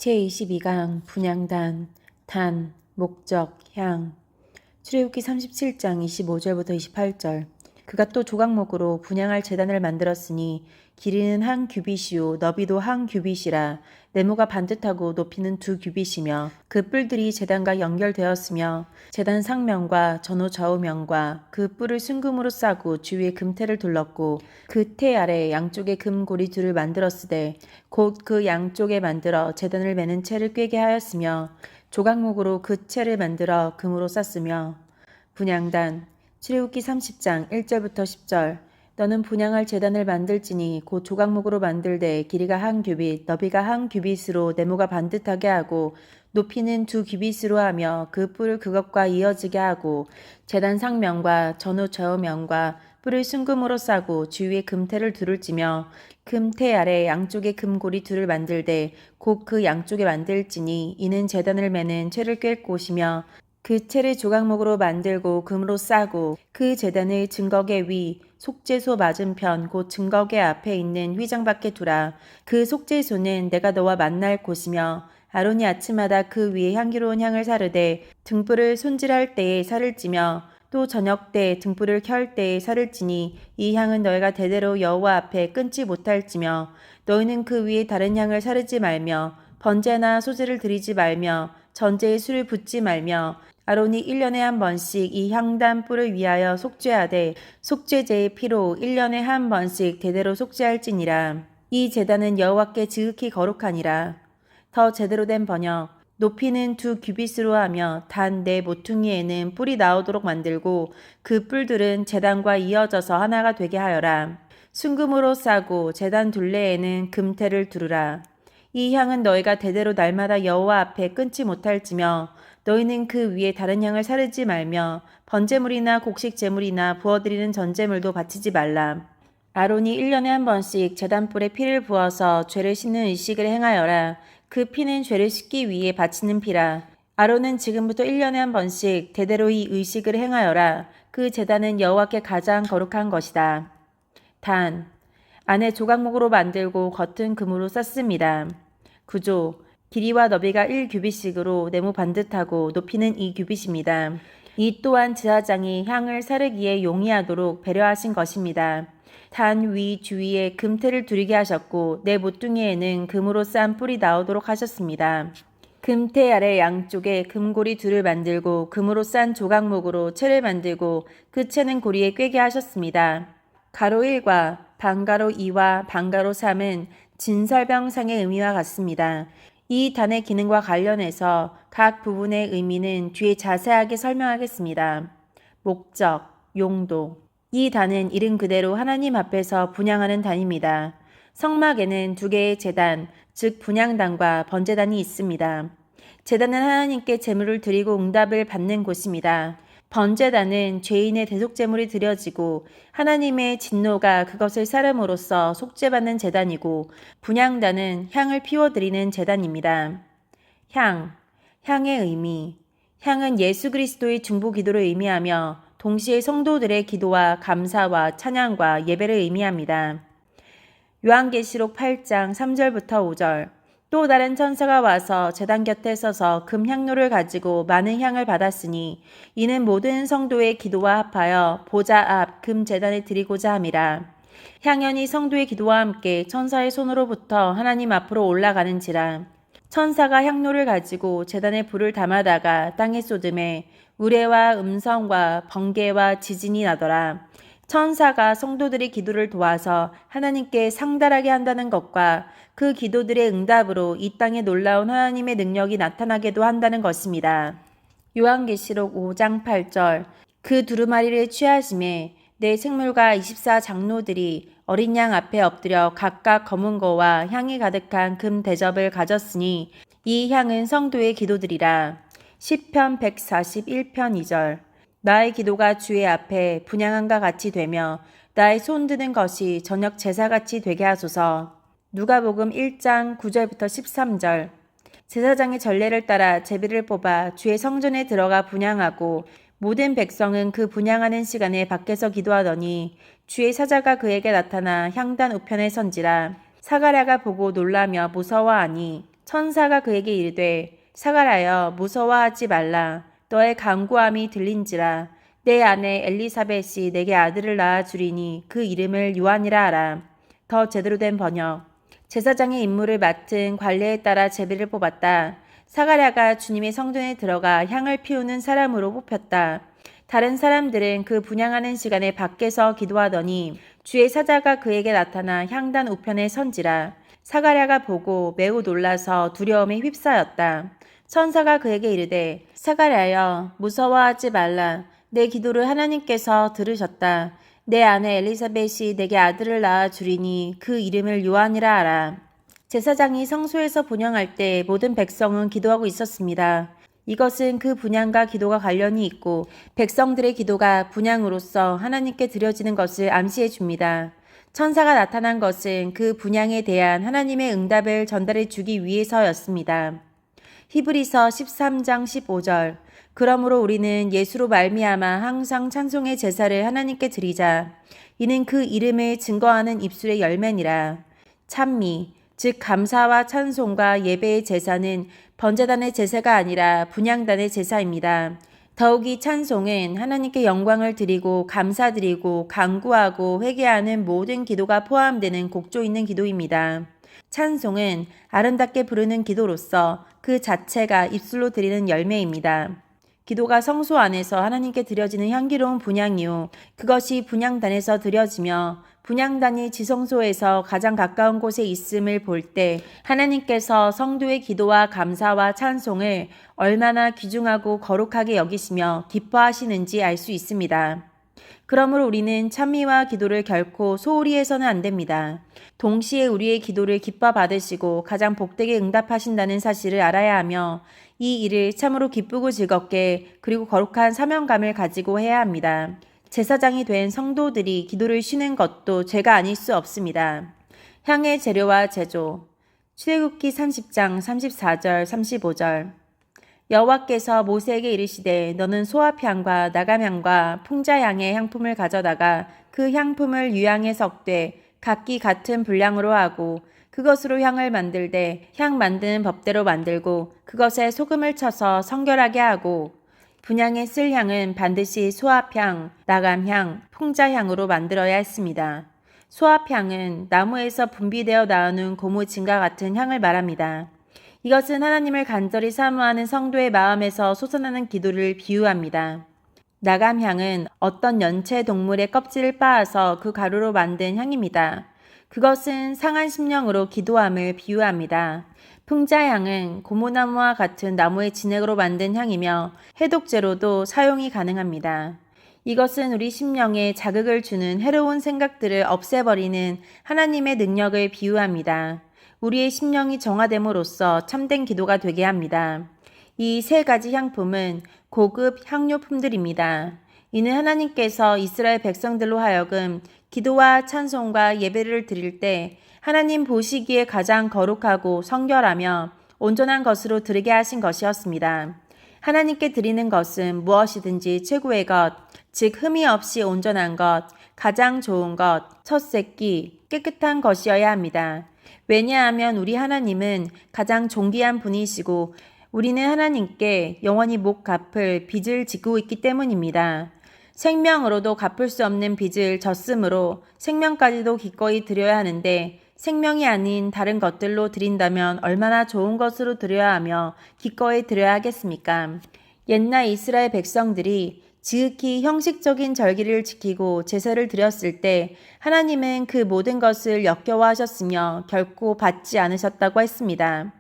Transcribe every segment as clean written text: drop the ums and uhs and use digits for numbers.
제22강 분향단, 단, 목적, 향. 출애굽기 37장 25절부터 28절. 그가 또 조각목으로 분향할 제단을 만들었으니 길이는 한 규빗이요 너비도 한 규빗이라. 네모가 반듯하고 높이는 2규빗이며 그 뿔들이 제단과 연결되었으며 제단 상면과 전후 좌우면과 그 뿔을 순금으로 싸고 주위에 금태를 둘렀고 그 태 아래 양쪽에 금고리 둘을 만들었으되 곧 그 양쪽에 만들어 제단을 매는 채를 꿰게 하였으며 조각목으로 그 채를 만들어 금으로 쌌으며 분향단 출애굽기 30장 1절부터 10절. 너는 분향할 제단을 만들지니 곧 조각목으로 만들되 길이가 한 규빗 너비가 한 규빗으로 네모가 반듯하게 하고 높이는 2규빗으로 하며 그 뿔을 그것과 이어지게 하고 제단 상면과 전후 좌우면과 뿔을 순금으로 싸고 주위에 금태를 둘을 찌며 금태 아래 양쪽에 금고리 둘을 만들되 곧 그 양쪽에 만들지니 이는 제단을 매는 채를 꿰 곳이며 그 채를 조각목으로 만들고 금으로 싸고 그 제단의 증거계 위 속죄소 맞은편 곧 증거계 앞에 있는 휘장 밖에 두라. 그 속죄소는 내가 너와 만날 곳이며 아론이 아침마다 그 위에 향기로운 향을 사르되 등불을 손질할 때에 살을 찌며 또 저녁 때 등불을 켤 때에 살을 찌니 이 향은 너희가 대대로 여호와 앞에 끊지 못할지며 너희는 그 위에 다른 향을 사르지 말며 번제나 소제를 드리지 말며 전제에 술을 붓지 말며 아론이 1년에 한 번씩 이 향단 뿔을 위하여 속죄하되 속죄제의 피로 1년에 한 번씩 대대로 속죄할지니라. 이 제단은 여호와께 지극히 거룩하니라. 더 제대로 된 번역. 높이는 2규빗으로 하며 단 네 모퉁이에는 뿔이 나오도록 만들고 그 뿔들은 제단과 이어져서 하나가 되게 하여라. 순금으로 싸고 제단 둘레에는 금태를 두르라. 이 향은 너희가 대대로 날마다 여호와 앞에 끊지 못할지며 너희는 그 위에 다른 향을 사르지 말며 번제물이나 곡식 제물이나 부어드리는 전제물도 바치지 말라. 아론이 1년에 한 번씩 제단불에 피를 부어서 죄를 씻는 의식을 행하여라. 그 피는 죄를 씻기 위해 바치는 피라. 아론은 지금부터 1년에 한 번씩 대대로 이 의식을 행하여라. 그 제단은 여호와께 가장 거룩한 것이다. 단, 안에 조각목으로 만들고 겉은 금으로 쌌습니다. 구조, 길이와 너비가 1규빗씩으로 네모 반듯하고 높이는 2규빗입니다. 이 또한 제사장이 향을 사르기에 용이하도록 배려하신 것입니다. 단 위 주위에 금태를 두르게 하셨고 네 모퉁이에는 금으로 싼 뿔이 나오도록 하셨습니다. 금태 아래 양쪽에 금고리 둘을 만들고 금으로 싼 조각목으로 채를 만들고 그 채는 고리에 꿰게 하셨습니다. 가로 1과 반가로 2와 반가로 3은 진설병상의 의미와 같습니다. 이 단의 기능과 관련해서 각 부분의 의미는 뒤에 자세하게 설명하겠습니다. 목적, 용도. 이 단은 이름 그대로 하나님 앞에서 분향하는 단입니다. 성막에는 2개의 제단, 즉 분향단과 번제단이 있습니다. 제단은 하나님께 제물을 드리고 응답을 받는 곳입니다. 번제단은 죄인의 대속제물이 드려지고 하나님의 진노가 그것을 사름으로써 속죄받는 제단이고 분향단은 향을 피워드리는 제단입니다. 향, 향의 의미. 향은 예수 그리스도의 중보 기도를 의미하며 동시에 성도들의 기도와 감사와 찬양과 예배를 의미합니다. 요한계시록 8장 3절부터 5절. 또 다른 천사가 와서 제단 곁에 서서 금 향로를 가지고 많은 향을 받았으니 이는 모든 성도의 기도와 합하여 보좌 앞 금 제단에 드리고자 함이라. 향연이 성도의 기도와 함께 천사의 손으로부터 하나님 앞으로 올라가는지라. 천사가 향로를 가지고 제단에 불을 담아다가 땅에 쏟음에 우레와 음성과 번개와 지진이 나더라. 천사가 성도들의 기도를 도와서 하나님께 상달하게 한다는 것과 그 기도들의 응답으로 이 땅에 놀라운 하나님의 능력이 나타나게도 한다는 것입니다. 요한계시록 5장 8절. 그 두루마리를 취하심에 내 생물과 24장로들이 어린 양 앞에 엎드려 각각 검은 거와 향이 가득한 금 대접을 가졌으니 이 향은 성도의 기도들이라. 시편 141편 2절. 나의 기도가 주의 앞에 분향함과 같이 되며 나의 손드는 것이 저녁 제사같이 되게 하소서. 누가복음 1장 9절부터 13절. 제사장의 전례를 따라 제비를 뽑아 주의 성전에 들어가 분향하고 모든 백성은 그 분향하는 시간에 밖에서 기도하더니 주의 사자가 그에게 나타나 향단 우편에 선지라. 사가랴가 보고 놀라며 무서워하니 천사가 그에게 이르되 사가랴여 무서워하지 말라. 너의 간구함이 들린지라. 내 아내 엘리사벳이 내게 아들을 낳아 주리니 그 이름을 요한이라 하라. 더 제대로 된 번역. 제사장의 임무를 맡은 관례에 따라 제비를 뽑았다. 사가랴가 주님의 성전에 들어가 향을 피우는 사람으로 뽑혔다. 다른 사람들은 그 분향하는 시간에 밖에서 기도하더니 주의 사자가 그에게 나타나 향단 우편에 선지라. 사가랴가 보고 매우 놀라서 두려움에 휩싸였다. 천사가 그에게 이르되 사가랴여 무서워하지 말라. 내 기도를 하나님께서 들으셨다. 내 아내 엘리사벳이 내게 아들을 낳아 주리니 그 이름을 요한이라 하라. 제사장이 성소에서 분향할 때 모든 백성은 기도하고 있었습니다. 이것은 그 분향과 기도가 관련이 있고 백성들의 기도가 분향으로서 하나님께 드려지는 것을 암시해 줍니다. 천사가 나타난 것은 그 분향에 대한 하나님의 응답을 전달해 주기 위해서였습니다. 히브리서 13장 15절. 그러므로 우리는 예수로 말미암아 항상 찬송의 제사를 하나님께 드리자. 이는 그 이름을 증거하는 입술의 열매니라. 찬미, 즉 감사와 찬송과 예배의 제사는 번제단의 제사가 아니라 분향단의 제사입니다. 더욱이 찬송은 하나님께 영광을 드리고 감사드리고 간구하고 회개하는 모든 기도가 포함되는 곡조 있는 기도입니다. 찬송은 아름답게 부르는 기도로서 그 자체가 입술로 드리는 열매입니다. 기도가 성소 안에서 하나님께 드려지는 향기로운 분향이요. 그것이 분향단에서 드려지며 분향단이 지성소에서 가장 가까운 곳에 있음을 볼 때 하나님께서 성도의 기도와 감사와 찬송을 얼마나 귀중하고 거룩하게 여기시며 기뻐하시는지 알 수 있습니다. 그러므로 우리는 찬미와 기도를 결코 소홀히 해서는 안 됩니다. 동시에 우리의 기도를 기뻐 받으시고 가장 복되게 응답하신다는 사실을 알아야 하며 이 일을 참으로 기쁘고 즐겁게 그리고 거룩한 사명감을 가지고 해야 합니다. 제사장이 된 성도들이 기도를 쉬는 것도 죄가 아닐 수 없습니다. 향의 재료와 제조. 출애굽기 30장 34절 35절. 여호와께서 모세에게 이르시되 너는 소합향과 나감향과 풍자향의 향품을 가져다가 그 향품을 유향에 섞되 각기 같은 분량으로 하고 그것으로 향을 만들되 향 만드는 법대로 만들고 그것에 소금을 쳐서 성결하게 하고 분향에 쓸 향은 반드시 소합향, 나감향, 풍자향으로 만들어야 했습니다. 소합향은 나무에서 분비되어 나오는 고무진과 같은 향을 말합니다. 이것은 하나님을 간절히 사모하는 성도의 마음에서 솟아나는 기도를 비유합니다. 나감향은 어떤 연체 동물의 껍질을 빻아서 그 가루로 만든 향입니다. 그것은 상한 심령으로 기도함을 비유합니다. 풍자향은 고무나무와 같은 나무의 진액으로 만든 향이며 해독제로도 사용이 가능합니다. 이것은 우리 심령에 자극을 주는 해로운 생각들을 없애버리는 하나님의 능력을 비유합니다. 우리의 심령이 정화됨으로써 참된 기도가 되게 합니다. 이 세 가지 향품은 고급 향료품들입니다. 이는 하나님께서 이스라엘 백성들로 하여금 기도와 찬송과 예배를 드릴 때 하나님 보시기에 가장 거룩하고 성결하며 온전한 것으로 드리게 하신 것이었습니다. 하나님께 드리는 것은 무엇이든지 최고의 것, 즉 흠이 없이 온전한 것, 가장 좋은 것, 첫 새끼, 깨끗한 것이어야 합니다. 왜냐하면 우리 하나님은 가장 존귀한 분이시고 우리는 하나님께 영원히 못 갚을 빚을 지고 있기 때문입니다. 생명으로도 갚을 수 없는 빚을 졌으므로 생명까지도 기꺼이 드려야 하는데 생명이 아닌 다른 것들로 드린다면 얼마나 좋은 것으로 드려야 하며 기꺼이 드려야 하겠습니까? 옛날 이스라엘 백성들이 지극히 형식적인 절기를 지키고 제사를 드렸을 때 하나님은 그 모든 것을 역겨워하셨으며 결코 받지 않으셨다고 했습니다.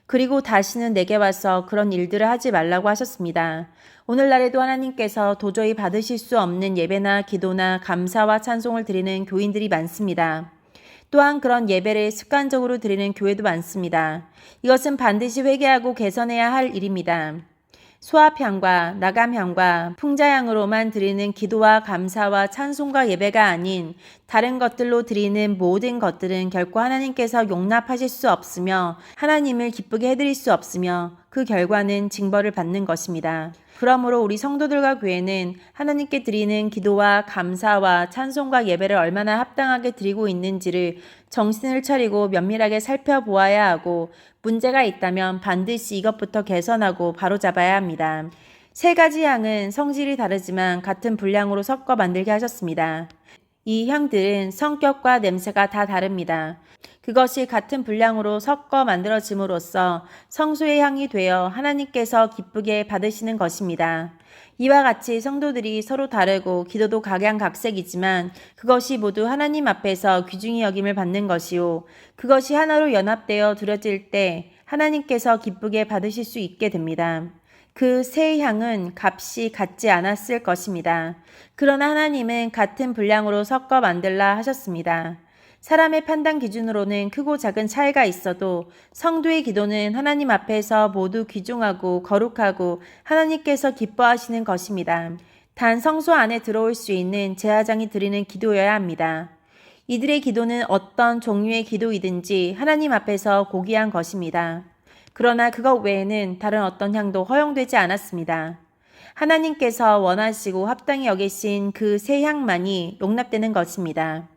그리고 다시는 내게 와서 그런 일들을 하지 말라고 하셨습니다. 오늘날에도 하나님께서 도저히 받으실 수 없는 예배나 기도나 감사와 찬송을 드리는 교인들이 많습니다. 또한 그런 예배를 습관적으로 드리는 교회도 많습니다. 이것은 반드시 회개하고 개선해야 할 일입니다. 소합향과 나감향과 풍자향으로만 드리는 기도와 감사와 찬송과 예배가 아닌 다른 것들로 드리는 모든 것들은 결코 하나님께서 용납하실 수 없으며 하나님을 기쁘게 해드릴 수 없으며 그 결과는 징벌을 받는 것입니다. 그러므로 우리 성도들과 교회는 하나님께 드리는 기도와 감사와 찬송과 예배를 얼마나 합당하게 드리고 있는지를 정신을 차리고 면밀하게 살펴보아야 하고, 문제가 있다면 반드시 이것부터 개선하고 바로잡아야 합니다. 세 가지 향은 성질이 다르지만 같은 분량으로 섞어 만들게 하셨습니다. 이 향들은 성격과 냄새가 다 다릅니다. 그것이 같은 분량으로 섞어 만들어짐으로써 성소의 향이 되어 하나님께서 기쁘게 받으시는 것입니다. 이와 같이 성도들이 서로 다르고 기도도 각양각색이지만 그것이 모두 하나님 앞에서 귀중히 여김을 받는 것이요, 그것이 하나로 연합되어 드려질 때 하나님께서 기쁘게 받으실 수 있게 됩니다. 그 세 향은 값이 같지 않았을 것입니다. 그러나 하나님은 같은 분량으로 섞어 만들라 하셨습니다. 사람의 판단 기준으로는 크고 작은 차이가 있어도 성도의 기도는 하나님 앞에서 모두 귀중하고 거룩하고 하나님께서 기뻐하시는 것입니다. 단 성소 안에 들어올 수 있는 제사장이 드리는 기도여야 합니다. 이들의 기도는 어떤 종류의 기도이든지 하나님 앞에서 고귀한 것입니다. 그러나 그것 외에는 다른 어떤 향도 허용되지 않았습니다. 하나님께서 원하시고 합당히 여기신 그 세 향만이 용납되는 것입니다.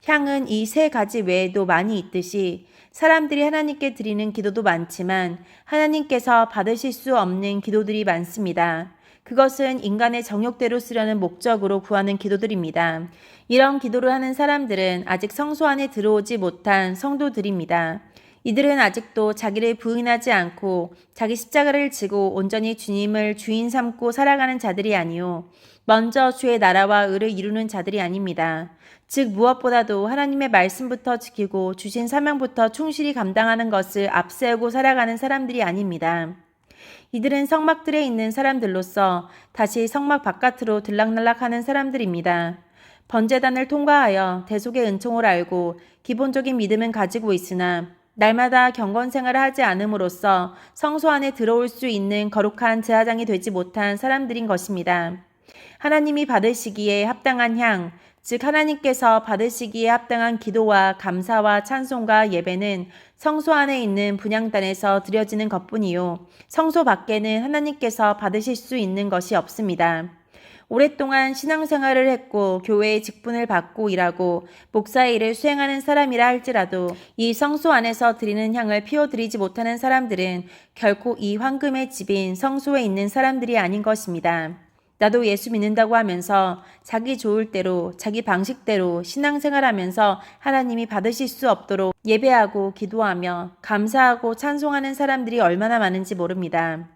향은 이 세 가지 외에도 많이 있듯이 사람들이 하나님께 드리는 기도도 많지만 하나님께서 받으실 수 없는 기도들이 많습니다. 그것은 인간의 정욕대로 쓰려는 목적으로 구하는 기도들입니다. 이런 기도를 하는 사람들은 아직 성소 안에 들어오지 못한 성도들입니다. 이들은 아직도 자기를 부인하지 않고 자기 십자가를 지고 온전히 주님을 주인 삼고 살아가는 자들이 아니요, 먼저 주의 나라와 의를 이루는 자들이 아닙니다. 즉 무엇보다도 하나님의 말씀부터 지키고 주신 사명부터 충실히 감당하는 것을 앞세우고 살아가는 사람들이 아닙니다. 이들은 성막들에 있는 사람들로서 다시 성막 바깥으로 들락날락하는 사람들입니다. 번제단을 통과하여 대속의 은총을 알고 기본적인 믿음은 가지고 있으나 날마다 경건 생활을 하지 않음으로써 성소 안에 들어올 수 있는 거룩한 제사장이 되지 못한 사람들인 것입니다. 하나님이 받으시기에 합당한 향, 즉 하나님께서 받으시기에 합당한 기도와 감사와 찬송과 예배는 성소 안에 있는 분향단에서 드려지는 것뿐이요, 성소 밖에는 하나님께서 받으실 수 있는 것이 없습니다. 오랫동안 신앙생활을 했고 교회의 직분을 받고 일하고 목사의 일을 수행하는 사람이라 할지라도 이 성소 안에서 드리는 향을 피워드리지 못하는 사람들은 결코 이 황금의 집인 성소에 있는 사람들이 아닌 것입니다. 나도 예수 믿는다고 하면서 자기 좋을 대로 자기 방식대로 신앙생활하면서 하나님이 받으실 수 없도록 예배하고 기도하며 감사하고 찬송하는 사람들이 얼마나 많은지 모릅니다.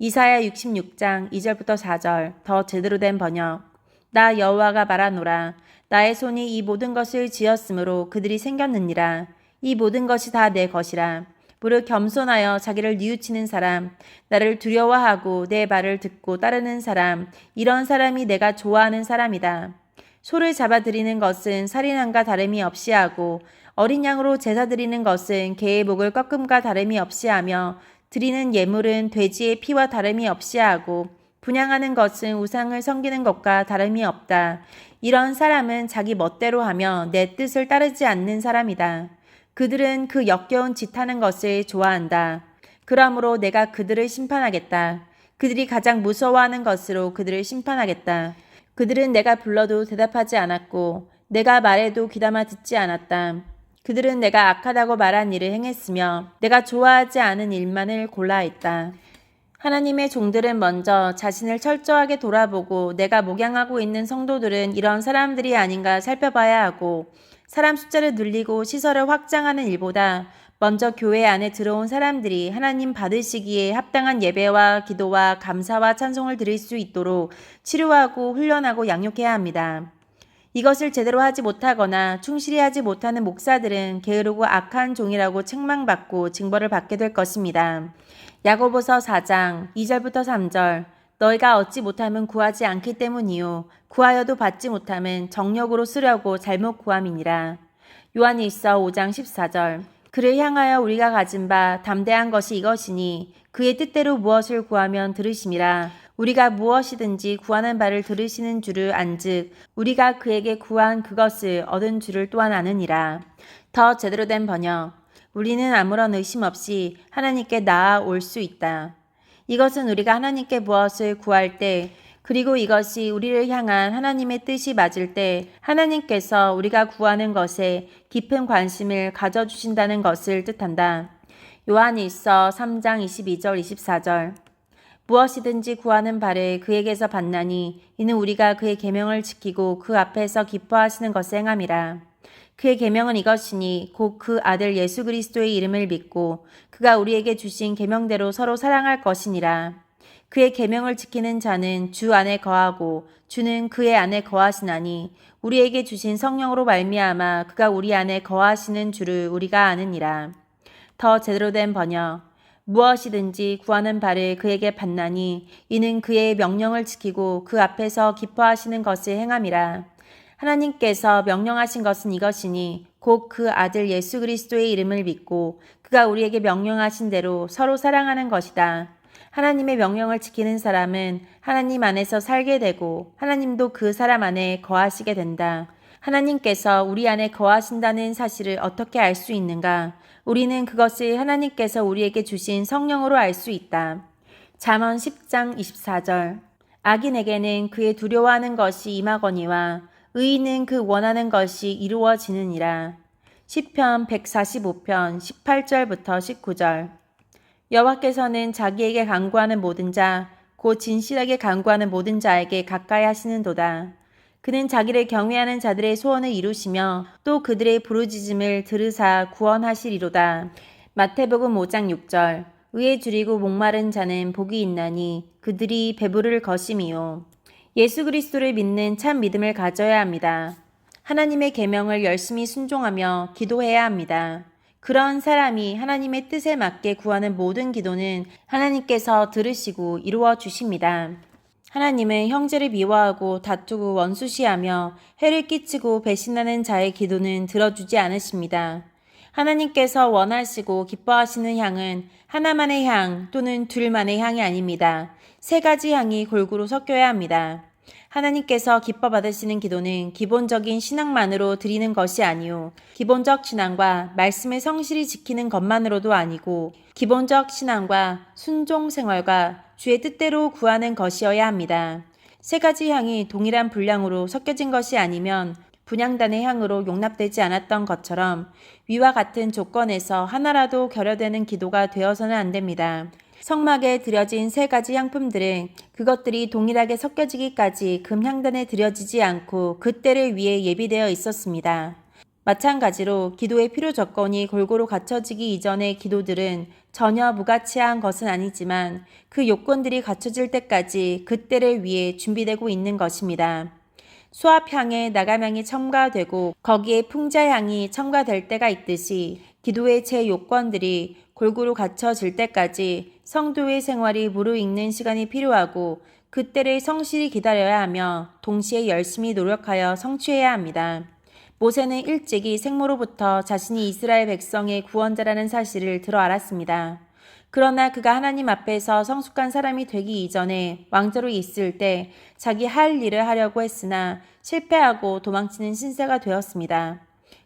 이사야 66장 2절부터 4절 더 제대로 된 번역. 나 여호와가 말하노라. 나의 손이 이 모든 것을 지었으므로 그들이 생겼느니라. 이 모든 것이 다 내 것이라. 무릇 겸손하여 자기를 뉘우치는 사람, 나를 두려워하고 내 말을 듣고 따르는 사람, 이런 사람이 내가 좋아하는 사람이다. 소를 잡아들이는 것은 살인함과 다름이 없이 하고 어린 양으로 제사 드리는 것은 개의 목을 꺾음과 다름이 없이 하며 드리는 예물은 돼지의 피와 다름이 없이 하고 분향하는 것은 우상을 섬기는 것과 다름이 없다. 이런 사람은 자기 멋대로 하며 내 뜻을 따르지 않는 사람이다. 그들은 그 역겨운 짓하는 것을 좋아한다. 그러므로 내가 그들을 심판하겠다. 그들이 가장 무서워하는 것으로 그들을 심판하겠다. 그들은 내가 불러도 대답하지 않았고 내가 말해도 귀담아 듣지 않았다. 그들은 내가 악하다고 말한 일을 행했으며 내가 좋아하지 않은 일만을 골라했다. 하나님의 종들은 먼저 자신을 철저하게 돌아보고 내가 목양하고 있는 성도들은 이런 사람들이 아닌가 살펴봐야 하고, 사람 숫자를 늘리고 시설을 확장하는 일보다 먼저 교회 안에 들어온 사람들이 하나님 받으시기에 합당한 예배와 기도와 감사와 찬송을 드릴 수 있도록 치료하고 훈련하고 양육해야 합니다. 이것을 제대로 하지 못하거나 충실히 하지 못하는 목사들은 게으르고 악한 종이라고 책망받고 징벌을 받게 될 것입니다. 야고보서 4장 2절부터 3절 너희가 얻지 못하면 구하지 않기 때문이요 구하여도 받지 못하면 정력으로 쓰려고 잘못 구함이니라. 요한일서 5장 14절 그를 향하여 우리가 가진 바 담대한 것이 이것이니 그의 뜻대로 무엇을 구하면 들으심이라. 우리가 무엇이든지 구하는 바를 들으시는 줄을 안즉 우리가 그에게 구한 그것을 얻은 줄을 또한 아느니라. 더 제대로 된 번역. 우리는 아무런 의심 없이 하나님께 나아올 수 있다. 이것은 우리가 하나님께 무엇을 구할 때 그리고 이것이 우리를 향한 하나님의 뜻이 맞을 때 하나님께서 우리가 구하는 것에 깊은 관심을 가져주신다는 것을 뜻한다. 요한일서 3장 22절 24절 무엇이든지 구하는 바를 그에게서 받나니 이는 우리가 그의 계명을 지키고 그 앞에서 기뻐하시는 것을 행함이라. 그의 계명은 이것이니 곧 그 아들 예수 그리스도의 이름을 믿고 그가 우리에게 주신 계명대로 서로 사랑할 것이니라. 그의 계명을 지키는 자는 주 안에 거하고 주는 그의 안에 거하시나니 우리에게 주신 성령으로 말미암아 그가 우리 안에 거하시는 줄을 우리가 아느니라. 더 제대로 된 번역 무엇이든지 구하는 바를 그에게 받나니 이는 그의 명령을 지키고 그 앞에서 기뻐하시는 것을 행함이라. 하나님께서 명령하신 것은 이것이니 곧 그 아들 예수 그리스도의 이름을 믿고 그가 우리에게 명령하신 대로 서로 사랑하는 것이다. 하나님의 명령을 지키는 사람은 하나님 안에서 살게 되고 하나님도 그 사람 안에 거하시게 된다. 하나님께서 우리 안에 거하신다는 사실을 어떻게 알 수 있는가? 우리는 그것을 하나님께서 우리에게 주신 성령으로 알 수 있다. 잠언 10장 24절 악인에게는 그의 두려워하는 것이 임하거니와 의인은 그 원하는 것이 이루어지느니라. 시편 145편 18절부터 19절 여호와께서는 자기에게 간구하는 모든 자, 곧 진실하게 간구하는 모든 자에게 가까이 하시는도다. 그는 자기를 경외하는 자들의 소원을 이루시며 또 그들의 부르짖음을 들으사 구원하시리로다. 마태복음 5장 6절 의에 줄이고 목마른 자는 복이 있나니 그들이 배부를 것임이요. 예수 그리스도를 믿는 참 믿음을 가져야 합니다. 하나님의 계명을 열심히 순종하며 기도해야 합니다. 그런 사람이 하나님의 뜻에 맞게 구하는 모든 기도는 하나님께서 들으시고 이루어 주십니다. 하나님은 형제를 미워하고 다투고 원수시하며 해를 끼치고 배신하는 자의 기도는 들어주지 않으십니다. 하나님께서 원하시고 기뻐하시는 향은 하나만의 향 또는 둘만의 향이 아닙니다. 세 가지 향이 골고루 섞여야 합니다. 하나님께서 기뻐 받으시는 기도는 기본적인 신앙만으로 드리는 것이 아니요 기본적 신앙과 말씀을 성실히 지키는 것만으로도 아니고 기본적 신앙과 순종 생활과 주의 뜻대로 구하는 것이어야 합니다. 세 가지 향이 동일한 분량으로 섞여진 것이 아니면 분향단의 향으로 용납되지 않았던 것처럼 위와 같은 조건에서 하나라도 결여되는 기도가 되어서는 안 됩니다. 성막에 드려진 세 가지 향품들은 그것들이 동일하게 섞여지기까지 금향단에 드려지지 않고 그 때를 위해 예비되어 있었습니다. 마찬가지로 기도의 필요 조건이 골고루 갖춰지기 이전의 기도들은 전혀 무가치한 것은 아니지만 그 요건들이 갖춰질 때까지 그 때를 위해 준비되고 있는 것입니다. 수압향에 나감향이 첨가되고 거기에 풍자향이 첨가될 때가 있듯이 기도의 제 요건들이 골고루 갖춰질 때까지 성도의 생활이 무르익는 시간이 필요하고 그때를 성실히 기다려야 하며 동시에 열심히 노력하여 성취해야 합니다. 모세는 일찍이 생모로부터 자신이 이스라엘 백성의 구원자라는 사실을 들어 알았습니다. 그러나 그가 하나님 앞에서 성숙한 사람이 되기 이전에 왕자로 있을 때 자기 할 일을 하려고 했으나 실패하고 도망치는 신세가 되었습니다.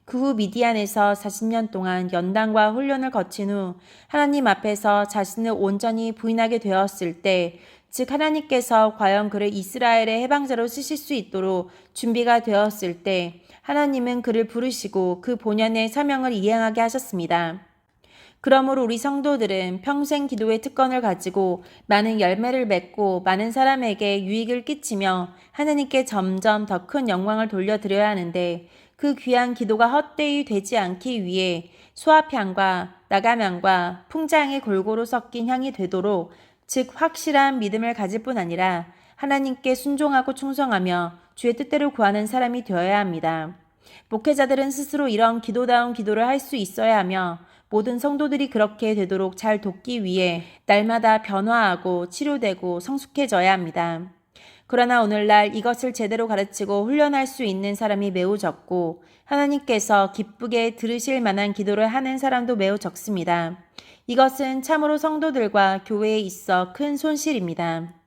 그 후 미디안에서 40년 동안 연단과 훈련을 거친 후 하나님 앞에서 자신을 온전히 부인하게 되었을 때, 즉 하나님께서 과연 그를 이스라엘의 해방자로 쓰실 수 있도록 준비가 되었을 때 하나님은 그를 부르시고 그 본연의 사명을 이행하게 하셨습니다. 그러므로 우리 성도들은 평생 기도의 특권을 가지고 많은 열매를 맺고 많은 사람에게 유익을 끼치며 하나님께 점점 더 큰 영광을 돌려드려야 하는데 그 귀한 기도가 헛되이 되지 않기 위해 수압향과 나감향과 풍자향이 골고루 섞인 향이 되도록 즉 확실한 믿음을 가질 뿐 아니라 하나님께 순종하고 충성하며 주의 뜻대로 구하는 사람이 되어야 합니다. 목회자들은 스스로 이런 기도다운 기도를 할 수 있어야 하며 모든 성도들이 그렇게 되도록 잘 돕기 위해 날마다 변화하고 치료되고 성숙해져야 합니다. 그러나 오늘날 이것을 제대로 가르치고 훈련할 수 있는 사람이 매우 적고 하나님께서 기쁘게 들으실 만한 기도를 하는 사람도 매우 적습니다. 이것은 참으로 성도들과 교회에 있어 큰 손실입니다.